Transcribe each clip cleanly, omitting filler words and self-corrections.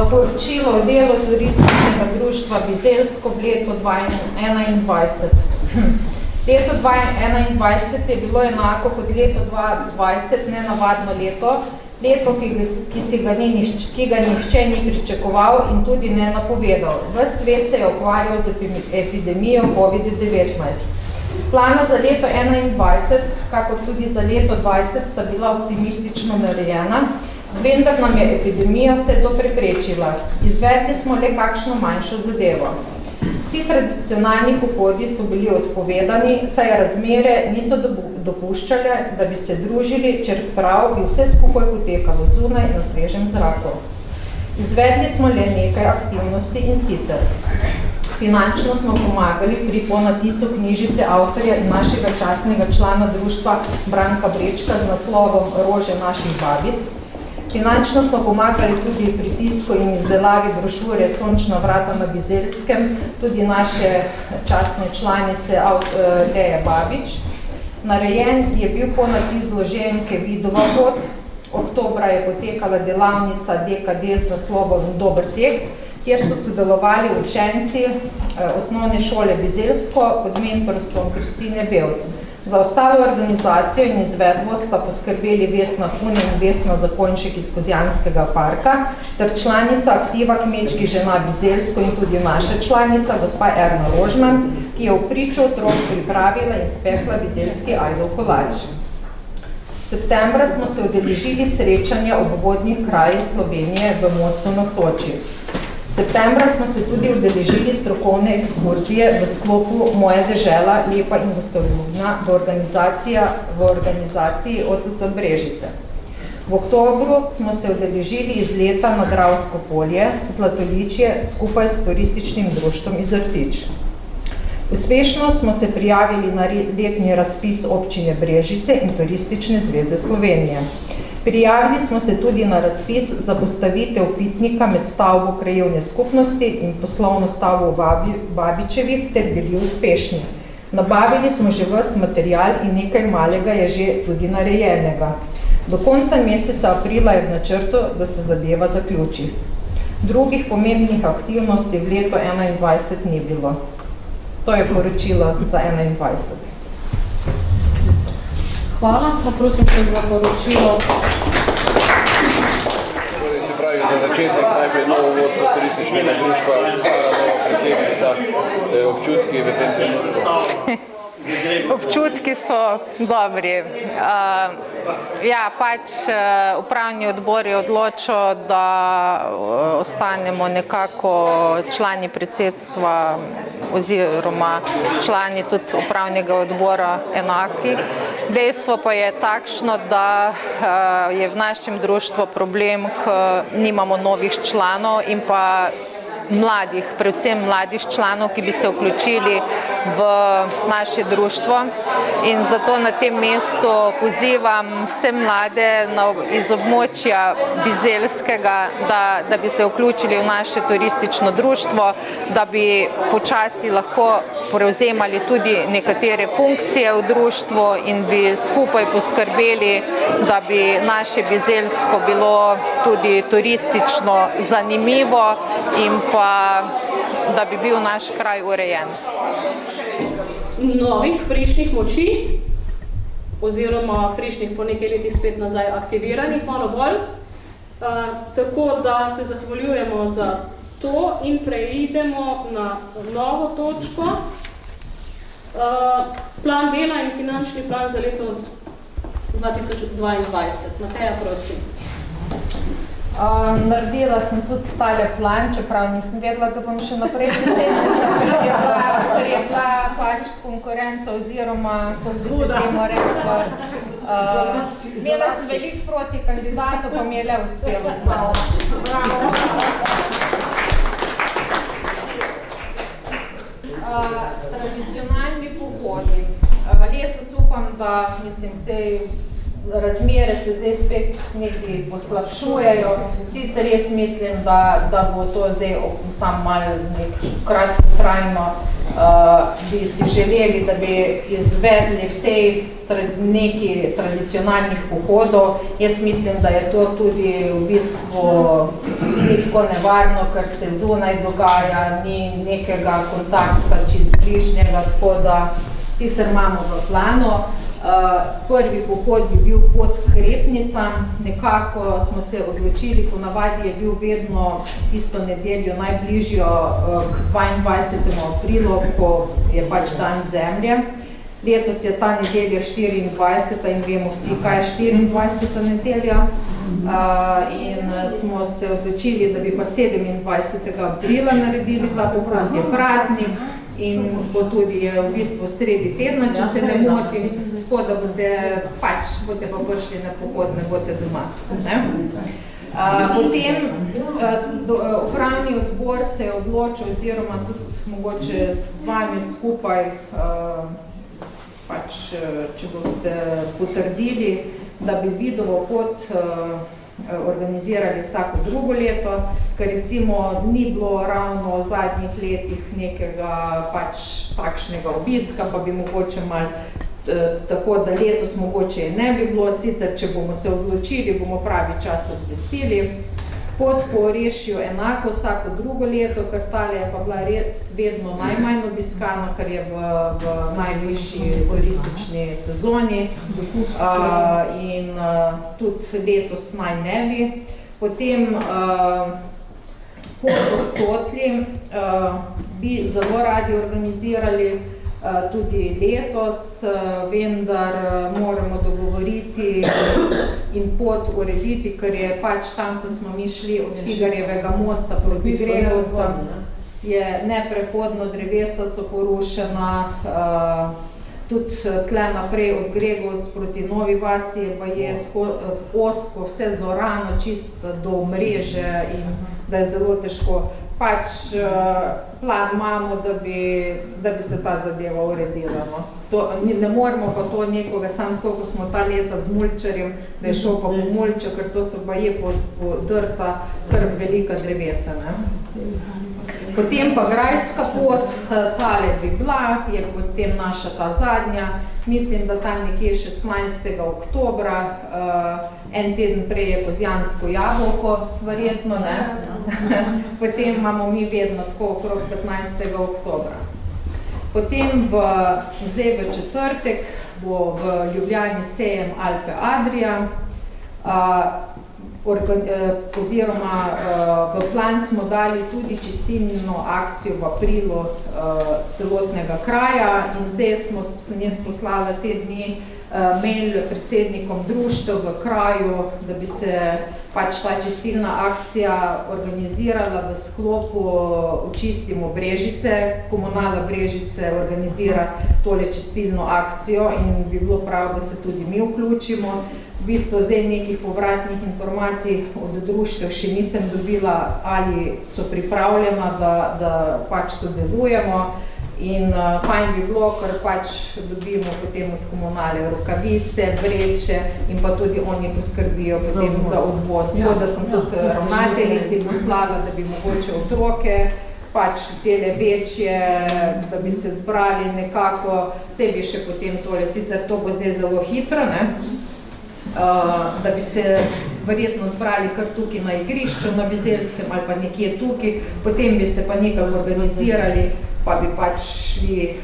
Poročilo o delu turističnega društva Bizeljsko v letu 2021. Leto 2021 je bilo enako kot leto 2020, nenavadno leto, ki ga nihče ni pričakoval in tudi ne napovedal. Ves svet se je ukvarjal z epidemijo COVID-19. Plana za leto 2021, kakor tudi za leto 2020, sta bila optimistično narejena, vendar nam je epidemija vse to preprečila. Izvedli smo le kakšno manjšo zadevo. Vsi tradicionalni pohodi so bili odpovedani, saj razmere niso dopuščale, da bi se družili, čeprav bi vse skupaj potekalo zunaj na svežem zraku. Izvedli smo le nekaj aktivnosti in sicer. Finančno smo pomagali pri ponatisu knjižice avtorja in našega častnega člana društva Branka Brečka z naslovom Rože naših babic. Finančno smo pomagali tudi pri tisku in izdelavi brošure Sončna vrata na Bizeljskem, tudi naše častne članice Leje Babič. Narejen je bil ponatis zloženke Vidova pot. Oktobra je potekala delavnica DKD z naslovom Dober tek, kjer so sodelovali učenci osnovne šole Bizeljsko pod mentorstvom Kristine Bevc. Za ostalo organizacijo in izvedbo sta poskrbeli Vesna Kun in Vesna Zakonček iz Kozjanskega parka, ter članica aktiva Kmečki žena Bizeljsko in tudi naša članica, gospa Erna Rožman, ki je v priču otrok pripravila in spekla bizeljski ajdov kolač. Septembra smo se udeležili srečanja ob vodnih krajih Slovenije v Mostu na Soči. Septembra smo se tudi udeležili strokovne ekskurzije v sklopu Moja dežela, lepa in gostoljubna v organizaciji od Zabrežice. V oktobru smo se udeležili izleta na Dravsko polje, Zlatoličje, skupaj s turističnim društvom iz Rtič. Uspešno smo se prijavili na letni razpis občine Brežice in Turistične zveze Slovenije. Prijavili smo se tudi na razpis za postavitev pitnika med stavbo krajevne skupnosti in poslovno stavbo v Babičevih ter bili uspešni. Nabavili smo že ves material in nekaj malega je že tudi narejenega. Do konca meseca aprila je v načrtu, da se zadeva zaključi. Drugih pomembnih aktivnosti v letu 2021 ni bilo. To je poročilo za 2021. Hvala, prosim se za poročilo. Se pravi, za začetek najprej novo vodstvo turističnega društva, Sara, nova predsednica, občutki v tem trenutku. Občutki so dobri. Upravni odbor je odločil, da ostanemo nekako člani predsedstva oziroma člani tudi upravnega odbora enaki. Dejstvo pa je takšno, da je v našem društvu problem, ker nimamo novih članov in pa mladih, predvsem mladih članov, ki bi se vključili v naše društvo. In zato na tem mestu pozivam vse mlade iz območja Bizeljskega, da bi se vključili v naše turistično društvo, da bi počasi lahko prevzemali tudi nekatere funkcije v društvu in bi skupaj poskrbeli, da bi naše Bizeljsko bilo tudi turistično zanimivo in pa da bi bil naš kraj urejen. Novih frišnih moči oziroma frišnih po nekaj letih spet nazaj aktiviranih malo bolj. Tako da se zahvaljujemo za to in preidemo na novo točko. Plan dela in finančni plan za leto 2022. Mateja, prosim. Naredila sem tudi tale plan, čeprav nisem vedela, da bom še naprej predsednica, ker je bila pač konkurenca oziroma, kot bi se temu rekla. Imela sem veliko proti kandidatu, pa mi je le uspelo znala. Tradicionalni pohodi. Letos upam, da razmere se zdaj spet nekaj poslabšujejo. Sicer jaz mislim, da bo to zdaj samo malo kratkotrajno bi si želeli, da bi izvedli vsej neki tradicionalnih pohodov. Jaz mislim, da je to tudi v bistvu ni tako nevarno, ker se zunaj dogaja, ni nekega kontakta čist bližnjega, tako da sicer imamo v planu. Prvi pohod bi bil pod Hrepnicam, nekako smo se odločili, ponavadi je bil vedno tisto nedeljo najbližjo k 22. aprilu, ko je pač dan zemlje. Letos je ta nedelja 24. in vemo vsi, kaj je 24. nedelja. In smo se odločili, da bi pa 27. aprila naredili ta pohod, je praznik. In bo tudi v bistvu sredi tedna, če se ne motim, tako da boste pa prišli na pohod, ne boste doma. Potem upravni odbor se je odločil, oziroma tudi mogoče z vami skupaj, če boste potrdili, da bi Vidovo pot organizirali vsako drugo leto, ker recimo ni bilo ravno v zadnjih letih nekega takšnega obiska, pa bi mogoče malo tako, da letos mogoče ne bi bilo, sicer če bomo se odločili, bomo pravi čas obvestili. Pot po Orešju enako vsako drugo leto, ker tale je pa bila res vedno najmanj obiskana, ker je v najvišji turistični sezoni in tudi letos naj ne bi. Potem pot v Sotli bi zelo radi organizirali tudi letos, vendar moramo dogovoriti in pot urediti, ker je pač tam, ko smo mi šli od Figarjevega mosta proti Gregovcem, je neprehodno, drevesa so porušena, tudi tle naprej od Gregovc proti Novi vasi je ozko, vse zorano, čisto do mreže in da je zelo težko. Pač plan imamo, da bi se ta zadeva uredila. Ne moramo pa to nekoga, samo tako, ko smo ta leta z mulčarjem, da je šel pa po mulčo, ker to so pa je podrta kar velika drevesa. Potem pa grajska pot, tale bi bila, je potem naša ta zadnja. Mislim, da tam nekje 16. oktobra, en teden prej je Kozjansko jabolko, verjetno, ne? Potem imamo mi vedno tako okrog 15. oktobra. Potem zdaj v četrtek bo v Ljubljani sejem Alpe Adria, oziroma v plan smo dali tudi čistilno akcijo v aprilu celotnega kraja in zdaj sem jaz poslala te dni mail predsednikom društev v kraju, da bi se pač ta čistilna akcija organizirala v sklopu Očistimo Brežice. Komunala Brežice organizira tole čistilno akcijo in bi bilo prav, da se tudi mi vključimo. V bistvu zdaj nekih povratnih informacij od društev še nisem dobila, ali so pripravljena, da pač sodelujemo. In fajn bi bilo, ker pač dobimo potem od komunale rokavice, vreče in pa tudi oni poskrbijo potem za odvoz. Tako da sem tudi ravnateljici poslala, da bi mogoče otroke, pač tele večje, da bi se zbrali nekako, vse bi še potem tole, sicer to bo zdaj zelo hitro, ne? Da bi se verjetno zbrali kar tukaj na igrišču, na Bizelskem ali pa nekje tukaj, potem bi se pa nekaj organizirali, pa bi pač šli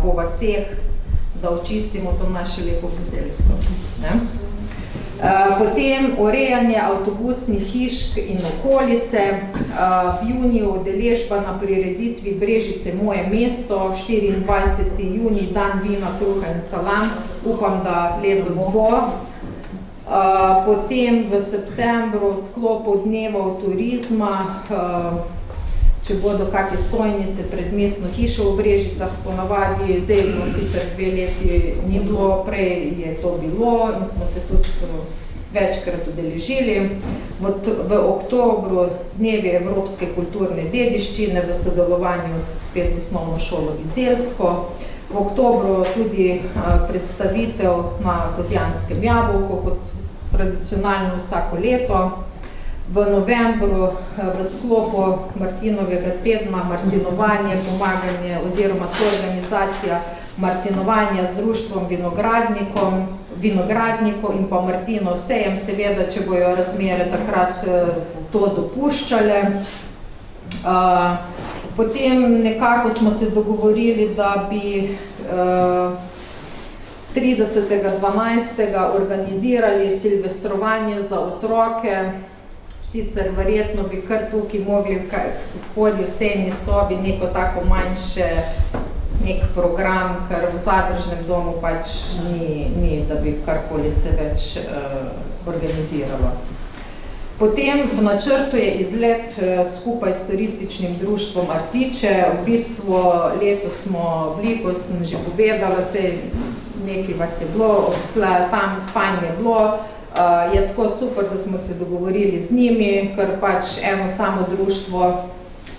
po vaseh, da očistimo to naše lepo Bizelsko. Potem urejanje avtobusnih hišk in okolice, v juniju udeležba na prireditvi Brežice Moje mesto, 24. junij, dan vina, kruha in salam, upam, da letos bo. Potem v septembru v sklopu dnevov turizma, če bodo kakšne stojnice pred mestno hišo v Brežicah, ponavadi, zdaj sicer 2 leti ni bilo, prej je to bilo in smo se tudi večkrat udeležili. V oktobru dnevi Evropske kulturne dediščine v sodelovanju spet z osnovno šolo Bizelsko. V oktobru tudi predstavitev na Kozjanskem jabolku, kot tradicionalno vsako leto. v novembru v sklopu Martinovega tedna martinovanje, pomaganje oziroma soorganizacija martinovanja z društvom vinogradnikov in pa Martinov sejem, seveda, če bojo razmere takrat to dopuščale. Potem nekako smo se dogovorili, da bi 30.12. organizirali silvestrovanje za otroke. Sicer verjetno bi kar tukaj mogli spodje v sejni sobi neko tako manjše nek program, ker v zadržnem domu pač ni da bi karkoli se več organiziralo. Potem v načrtu je izlet skupaj s turističnim društvom Artiče. V bistvu letos smo veliko, sem že povedala, nekaj vas je bilo, tam spanje je bilo. Je tako super, da smo se dogovorili z njimi, ker pač eno samo društvo,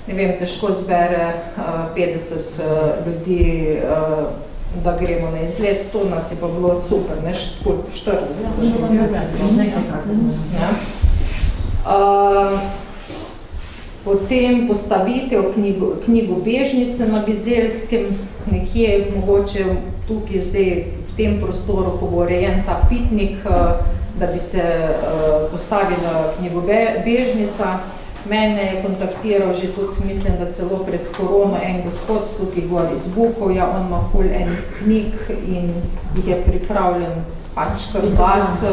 ne vem, težko zbere 50 ljudi, da gremo na izlet. To nas je pa bilo super, ne 40 ljudi. Potem postavitev knjigobežnice na Bizelskem, nekje mogoče tukaj zdaj v tem prostoru, ko bo urejen ta pitnik, da bi se postavila knjigobežnica. Mene je kontaktiral že tudi, mislim, da celo pred korono en gospod tukaj gor iz Bukovja, on ima ful enih knjig in jih je pripravljen pač krdati,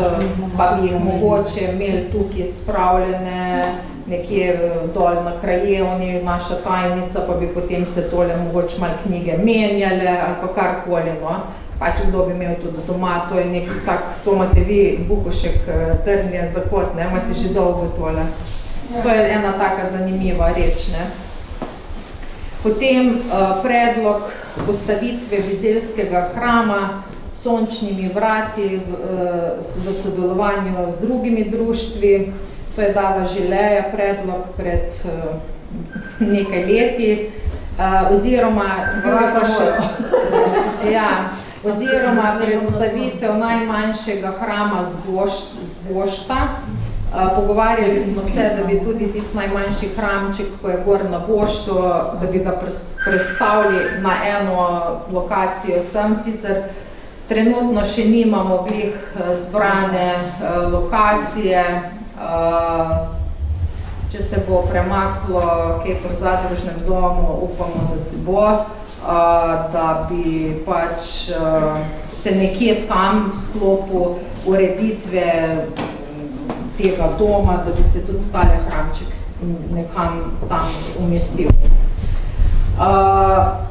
pa bi jih mogoče imeli tukaj spravljene nekje dol na krajevni, naša tajnica, pa bi potem se tole mogoče malo knjige menjale ali pa karkoli, no. Pač kdo bi imel tudi doma, to je nek tak, to imate vi, Bukošek, trnjen zakot, ne, imate že dolgo tole. To je ena taka zanimiva reč, ne. Potem predlog postavitve Bizelskega hrama s sončnimi vrati v sodelovanju z drugimi društvi. To je dala Žileja predlog pred nekaj leti, oziroma predstavitev najmanjšega hrama z Bošta. Pogovarjali smo se, da bi tudi tisti najmanjši hramček, ko je gor na Boštu, da bi ga prestavili na eno lokacijo sem. Sicer trenutno še nimamo glih zbrane lokacije. Če se bo premaklo kaj pri zadružnem domu, upamo, da se bo, da bi pač se nekje tam v sklopu ureditve tega doma, da bi se tudi tale hramček nekam tam umestil.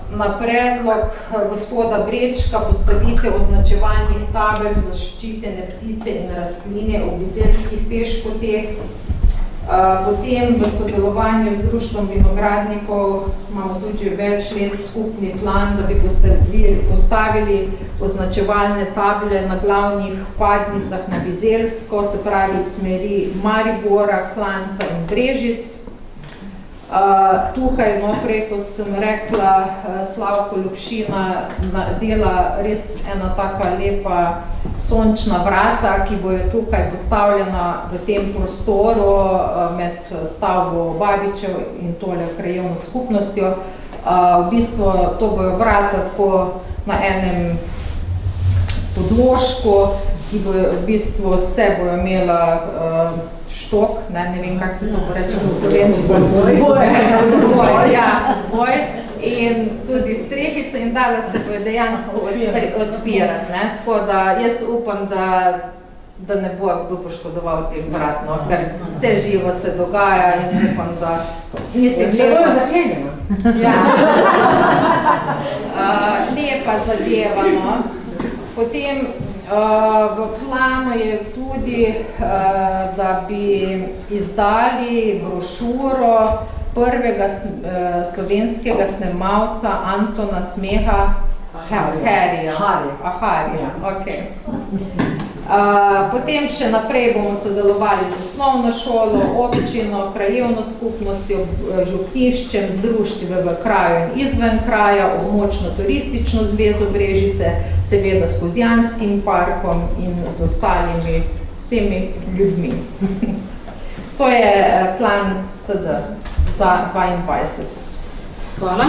Na predlog gospoda Brečka postavitev označevalnih tabel za zaščitene ptice in rastline v bizeljskih pešpoteh. Potem v sodelovanju z društvom vinogradnikov imamo tudi več let skupni plan, da bi postavili označevalne table na glavnih vpadnicah na Bizeljsko, se pravi smeri Maribora, Klanca in Brežic. Tukaj, no, prej, kot sem rekla, Slavko Ljubšina dela res ena taka lepa sončna vrata, ki bojo tukaj postavljena v tem prostoru med stavbo Babičev in tole krajevno skupnostjo. V bistvu to bojo vrata tako na enem podložku, ki bojo v bistvu vse bojo imela štok, ne vem, kako se to poreče v slovensko. Boj. In tudi strehico in dala se bojo dejansko odpirati, ne. Tako da jaz upam, da ne bo kdo poškodoval teh vrat, no, ker vse živo se dogaja in upam, da mislim, ne bojo zaklenjeno. Lepa zadeva, no. Potem v planu je tudi, da bi izdali brošuro prvega slovenskega snemalca Antona Smeha Harija. Potem še naprej bomo sodelovali z osnovno šolo, občino, krajevno skupnostjo, župniščem, z društvi v kraju in izven kraja, območno turistično zvezo Brežice, seveda s Kozjanskim parkom in z ostalimi vsemi ljudmi. To je plan TD za 22. Hvala.